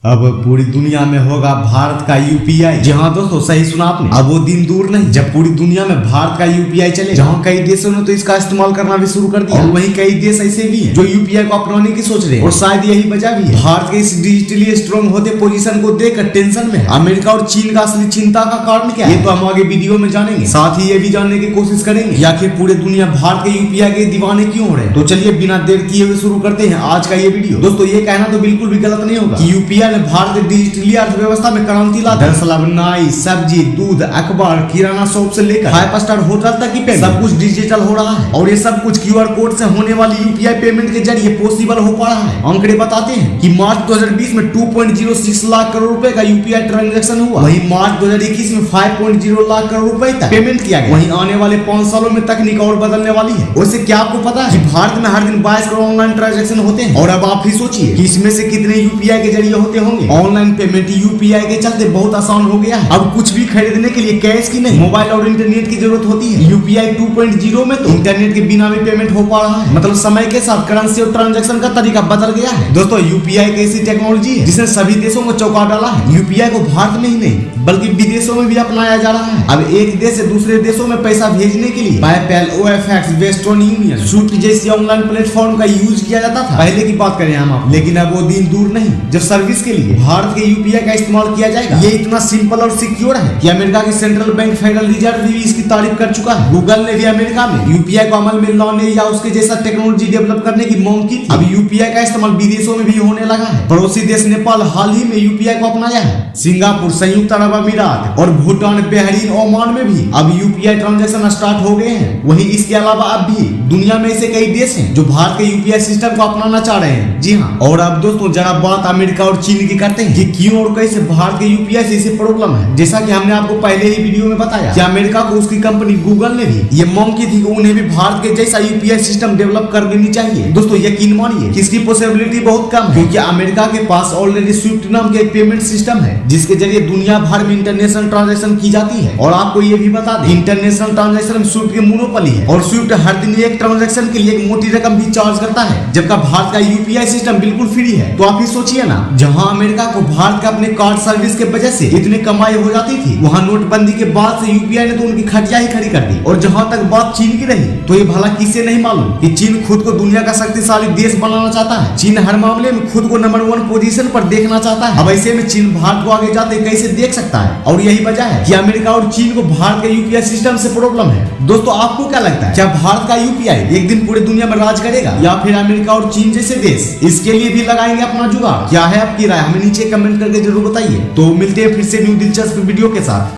अब पूरी दुनिया में होगा भारत का यूपीआई। जी हाँ दोस्तों, सही सुना आपने। अब वो दिन दूर नहीं जब पूरी दुनिया में भारत का यूपीआई चले, जहाँ कई देशों ने तो इसका इस्तेमाल करना भी शुरू कर दिया और वहीं कई देश ऐसे भी हैं जो यूपीआई को अपनाने की सोच रहे हैं। और शायद यही वजह भी है भारत के इस डिजिटली स्ट्रॉन्ग होते पोजीशन को देखकर टेंशन में है अमेरिका और चीन का असली चिंता का कारण क्या है, ये तो हम आगे वीडियो में जानेंगे। साथ ही ये भी जानने की कोशिश करेंगे कि आखिर पूरी दुनिया भारत के यूपीआई के दीवाने क्यों हो रहे हैं। तो चलिए बिना देर किए हुए शुरू करते हैं आज का ये वीडियो। दोस्तों ये कहना तो बिल्कुल भी गलत नहीं होगा कि यूपीआई ने भारत के डिजिटली अर्थव्यवस्था में क्रांति ला। दरअसल अब नाई, सब्जी, दूध, अखबार, किराना शॉप से लेकर 5 स्टार होटल तक की पेमेंट सब कुछ डिजिटल हो रहा है और ये सब कुछ क्यूआर कोड से होने वाली यूपीआई पेमेंट के जरिए पॉसिबल हो पा रहा है। आंकड़े बताते हैं कि मार्च 2020 में 2.06 लाख करोड़ रुपए का यूपीआई ट्रांजैक्शन हुआ। वहीं मार्च 2021 में 5.0 लाख करोड़ रुपए तक पेमेंट किया गया। वहीं आने वाले 5 सालों में तकनीक और बदलने वाली है। वैसे क्या आपको पता है कि भारत में हर दिन 22 करोड़ ऑनलाइन ट्रांजैक्शन होते हैं और अब आप ही सोचिए कि इसमें से कितने यूपीआई के जरिए होते होंगे। ऑनलाइन पेमेंट यूपीआई के चलते बहुत आसान हो गया है। अब कुछ भी खरीदने के लिए कैश की नहीं, मोबाइल और इंटरनेट की जरूरत होती है। यूपीआई 2.0 में तो इंटरनेट के बिना भी पेमेंट हो पा रहा है। मतलब समय के साथ करेंसी और ट्रांजैक्शन का तरीका बदल गया है। दोस्तों यूपीआई एक ऐसी टेक्नोलॉजी है जिसने सभी देशों को चौंका डाला है। यूपीआई को भारत में ही नहीं बल्कि विदेशों में भी अपनाया जा रहा है। अब एक देश से दूसरे देशों में पैसा भेजने के लिए पेपैल, ओएफएक्स, वेस्टर्न यूनियन, स्विफ्ट जैसे ऑनलाइन प्लेटफॉर्म का यूज किया जाता था। पहले की बात करें हम आप, लेकिन अब वो दिन दूर नहीं जब सर्विस के लिए भारत के यूपीआई का इस्तेमाल किया जाएगा। ये इतना सिंपल और सिक्योर है कि अमेरिका की सेंट्रल बैंक फेडरल रिजर्व भी इसकी तारीफ कर चुका है। गूगल ने भी अमेरिका में यूपीआई को अमल में लाने या उसके जैसा टेक्नोलॉजी डेवलप करने की मांग की थी। अब यूपीआई का इस्तेमाल विदेशों में भी होने लगा है। पड़ोसी देश नेपाल हाल ही में यूपीआई को अपनाया है। सिंगापुर, संयुक्त अरब अमीरात और भूटान, बहरीन, ओमान में भी अब यूपीआई ट्रांजैक्शन स्टार्ट हो गए हैं। वहीं इसके अलावा अब भी दुनिया में ऐसे कई देश हैं जो भारत के यूपीआई सिस्टम को अपनाना चाह रहे हैं। जी हाँ, और अब दोस्तों जरा बात अमेरिका और चीन की करते हैं कि क्यों और कैसे भारत के यूपीआई से इसे प्रॉब्लम है। जैसा कि हमने आपको पहले ही वीडियो में बताया कि अमेरिका को उसकी कंपनी गूगल ने भी ये मांग की थी कि उन्हें भी भारत के जैसा यूपीआई सिस्टम डेवलप कर देनी चाहिए। दोस्तों यकीन मानिए कि इसकी पॉसिबिलिटी बहुत कम है क्योंकि अमेरिका के पास ऑलरेडी स्विफ्ट नाम के एक पेमेंट सिस्टम है जिसके जरिए दुनिया भर में इंटरनेशनल ट्रांजैक्शन की जाती है। और आपको ये भी बता दें इंटरनेशनल ट्रांजैक्शन में स्विफ्ट की मोनोपोली है और स्विफ्ट हर दिन एक ट्रांजैक्शन के लिए एक मोटी रकम भी चार्ज करता है, जबकि भारत का यूपीआई सिस्टम बिल्कुल फ्री है। तो आप ही सोचिए ना, जहां अमेरिका को भारत का अपने कार्ड सर्विस के वजह से इतनी कमाई हो जाती थी, वहां नोटबंदी के बाद से यूपीआई ने तो उनकी खटिया ही खड़ी कर दी। और जहां तक बात चीन की रही तो ये भला किसे नहीं मालूम कि चीन खुद को दुनिया का शक्तिशाली देश बनाना चाहता है। चीन हर मामले में खुद को नंबर 1 पोजीशन पर देखना चाहता है। अब ऐसे में चीन भारत को आगे जाते कैसे देख सकता है, और यही वजह है कि अमेरिका और चीन को भारत के यूपीआई सिस्टम से प्रॉब्लम है। दोस्तों आपको क्या लगता है, क्या भारत का यूपीआई एक दिन पूरे दुनिया में राज करेगा या फिर अमेरिका और चीन जैसे देश इसके लिए भी लगाएंगे अपना जुगाड़? क्या है आपकी राय, हमें नीचे कमेंट करके जरूर बताइए। तो मिलते हैं फिर से न्यू दिलचस्प वीडियो के साथ।